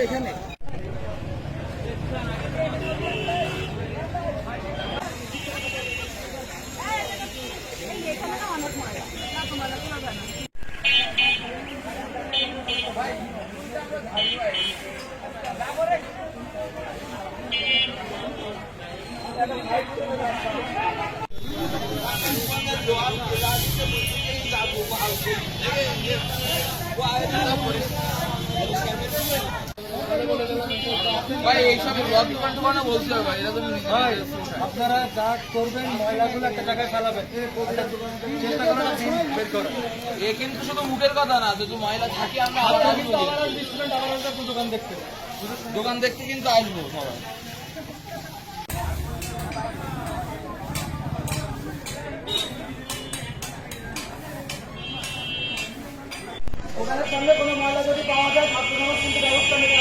এখানে আপনারা যা করবেন ময়লাগুলো একটা জায়গায় ফেলাবেন, চেষ্টা করেন। এ কিন্তু শুধু মুখের কথা না, যদি ময়লা থাকে আমরা দোকান দেখতে কিন্তু আসবো সবাই। ওখানে সামনে কোনো ময়লা যদি পাওয়া যায় ছাত্র সমাজ কিন্তু ব্যবস্থা নেবে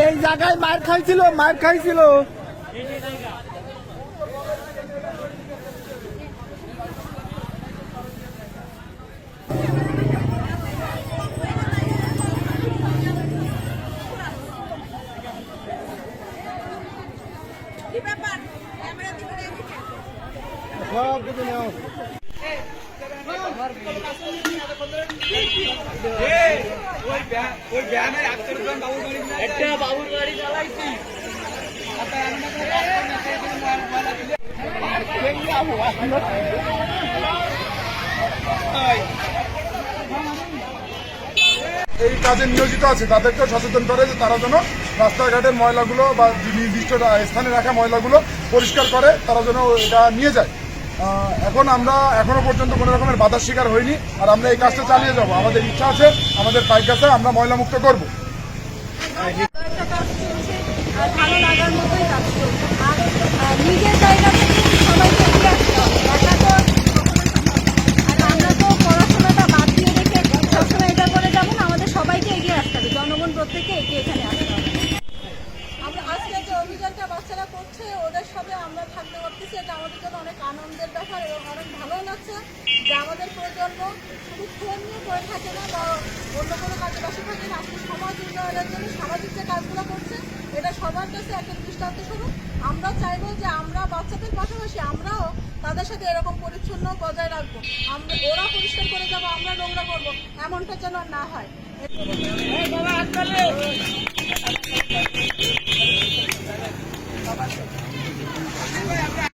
এই জায়গায় মার খাইছিল সব কিছু নেওয়া বাবুর গাড়ি চালাইছি এই কাজে নিয়োজিত আছে তাদেরকে সচেতন করে যে তারা যেন রাস্তাঘাটের ময়লাগুলো বা নির্দিষ্ট স্থানে রাখা ময়লাগুলো পরিষ্কার করে, তারা যেন এটা নিয়ে যায়। এখন আমরা এখনো পর্যন্ত কোনো রকমের বাধার শিকার হইনি, আর আমরা এই কাজটা চালিয়ে যাব। আমাদের ইচ্ছা আছে, আমাদের পাইকাছে আমরা ময়লা মুক্ত করবো। ভালো লাগার মতোই কাজ করবো, আর নিজের জায়গা থেকে সবাইকে এগিয়ে আসতে হবে। একা তো আর আমরা তো পড়াশোনাটা বাদ দিয়ে রেখে সবসময় এটা করে যাবো না, আমাদের সবাইকে এগিয়ে আসতে হবে, জনগণ প্রত্যেকে এগিয়ে এখানে আসতে হবে। আমরা আজকে যে অভিযানটা বাচ্চারা করছে ওদের সাথে আমরা থাকতে পারতেছি, এটা আমাদের জন্য অনেক আনন্দের ব্যাপার এবং অনেক ভালো লাগছে যে আমাদের প্রজন্ম শুধু ফোন নিয়ে পড়ে থাকে না বা অন্য কোনো কাজে বসে থাকে না, আজকে সমাজ উন্নয়নের জন্য সামাজিক যে কাজগুলো করছে এটা সবার কাছে একটা দৃষ্টান্ত স্বরূপ। আমরা চাইবো যে আমরা বাচ্চাদের পাশাপাশি আমরাও তাদের সাথে এরকম পরিচ্ছন্ন বজায় রাখবো, আমরা ওরা পরিষ্কার করে যাবো, আমরা নোংরা করবো, এমনটা যেন না হয়। আমরা